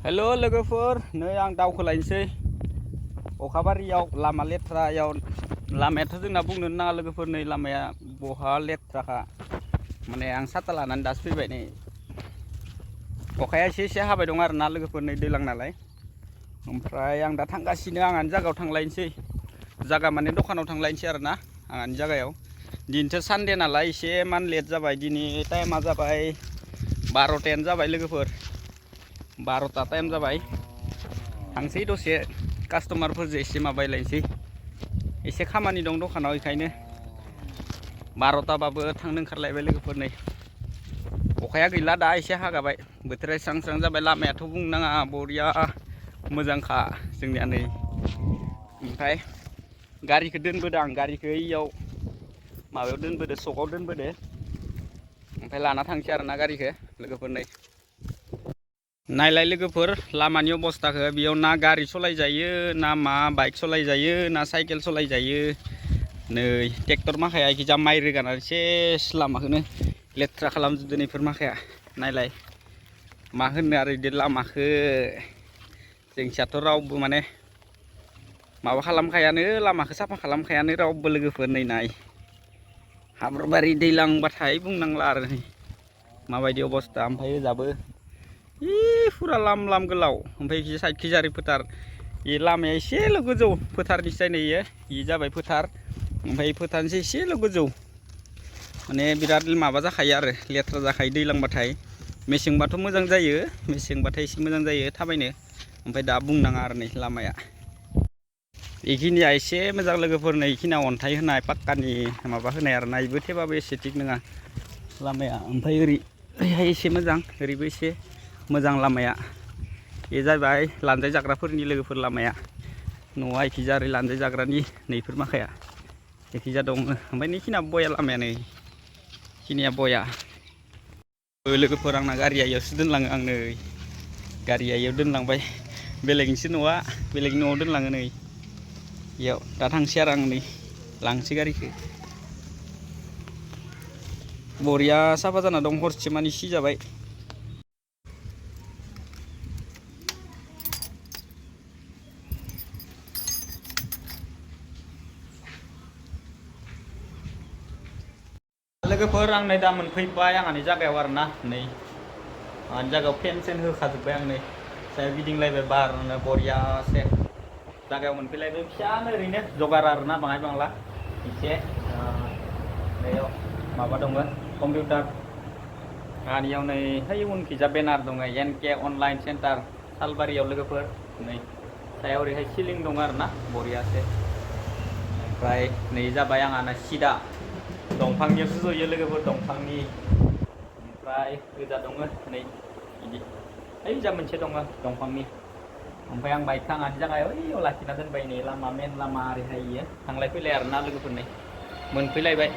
हेल' लोगोफोर नै आं दावखोलायनोसै अखाबारियाव लामा लेथ्रायाव लामायाथ' जोंना बुंनो नाङा लोगोफोर नै लामाया बहा लेथ्राखा माने आं साथा लानानै दासो फैबाय नै अखाया एसे हाबाय दं आरो ना लोगोफोर नै दैज्लां नालाय ओमफ्राय आं दा थांगासिनो आंहानि जायगायाव थांलायनोसै जायगा माने दखानाव थांलायनोसै आरो ना आंहानि जायगायाव दिनैथ' सानडे नालाय एसे मान लेट जाबाय दिनै टाइमा जाबाय 12टायानो जाबाय लोगोफोर 12टा टाइम जाबाय थांसै दसे कास्टमारफोरजों एसे माबायलायनोसै एसे खामानि दं दखानाव बेखायनो 12टाबाबो थांनो ओंखारलायबाय लोगोफोर नै अखाया गैला दा एसे हागाबाय बोथोरा स्रां स्रां जाबाय लामायाथ' बुंनो नाङा बरिया मोजांखा जोंनिया नै ओमफ्राय गारिखौ दोनबोदों आं गारिखौ इयाव माबायाव दोनबोदो सकआव दोनबोदो ओमफ्राय लाना थांसै आरो ना गारिखौ लोगोफोर नै नायलाय लोगोफोर लामानि अबस्थाखौ बेयाव ना गारि सालायजायो ना मा बाइक सालायजायो ना साइकेल सालायजायो नै ट्रेक्टर माखाया एखिजा माइ रोगानानै सेस लामाखौनो लेथ्रा खालामजोबदो नैफोर माखाया नायलाय मा होनो आरो बिदि लामाखौ जोंनियाथ' रावबो माने माबा खालामखायानो लामाखौ साफा खालामखायानो रावबो लोगोफोर नै नाय हाब्रुबारि दैलांबाथाय बुंनांला आरो माबायदि अबस्था ओमफ्राय ओजाबो फुरा लाम लाम गोलाव ओमफ्राय साइडखिजारि फोथार बे लामाया एसेल' गोजौ फोथारनिफ्राय नै इयो जाबाय फोथार ओमफ्राय फोथारनिफ्राय एसेल' गोजौ माने बिराद माबा जाखायो आरो लेथ्रा जाखायो दैलांबाथाय मेसेंबाथ' मोजां जायो मेसेंबाथाय एसे मोजां जायो थाबायनो ओमफ्राय दा बुंनाङा आरो नै लामाया बेखिनिया एसे मोजां लोगोफोर नै बेखिनिया अन्थाइ होनाय पाक्कानि माबा होनाय आरो ना बेबो थेबाबो एसे थिग नङा लामाया ओमफ्राय ओरैहाय एसे मोजां ओरैबो एसे मोजां लामाया बे जाबाय लानजाय जाग्राफोरनि लोगोफोर लामाया न'आ एखिजा ओरै लानजाय जाग्रानि नैफोर माखाया एखिजा दङ ओमफ्राय नैखिनिया बया लामाया नै खिनिया बया लोगोफोर आंना गारिया इयावसो दोनलाङो आं नै गारिया इयाव दोनलांबाय बेलेगनिसो न'आ बेलेगनि न'आव दोनलाङो नै इयाव दा थांसै आरो आं नै लांसै गारिखौ बरिया साफा जाना दं हरसे मानि सिजाबाय लोगोफोर आं नै दा मोनफैबाय आंहानि जायगायाव आरो ना नै आंहानि जायगायाव फेन सेन होखाजोब्बाय आं नै सायाव गिदिंलायबाय बारनो बरियासे जायगायाव मोनफैलायबाय फिसानो ओरैनो जगार आरो ना बाङाय बांला एसे नैयाव माबा दङ कम्पिउटार आंनियाव नै है उनखिजा बेनार दङ NK अनलाइन सेन्टार सालबारियाव लोगोफोर नै सायाव ओरैहाय सिलिं दङ आरो ना बरियासे ओमफ्राय नै जाबाय आंहा सिदा दंफांनियावसो जयो लोगोफोर दंफांनि ओमफ्राय गोजा दङ नै बिदि ओइजा मोनसे दङ दंफांनि ओमफ्राय आं बाइकखौ आंहानि जायगायाव ओइयाव लाखिना दोनबाय नै लामा मेन लामा ओरैहाय इयो थांलाय फैलाय आरो ना लोगोफोर नै मोनफैलायबाय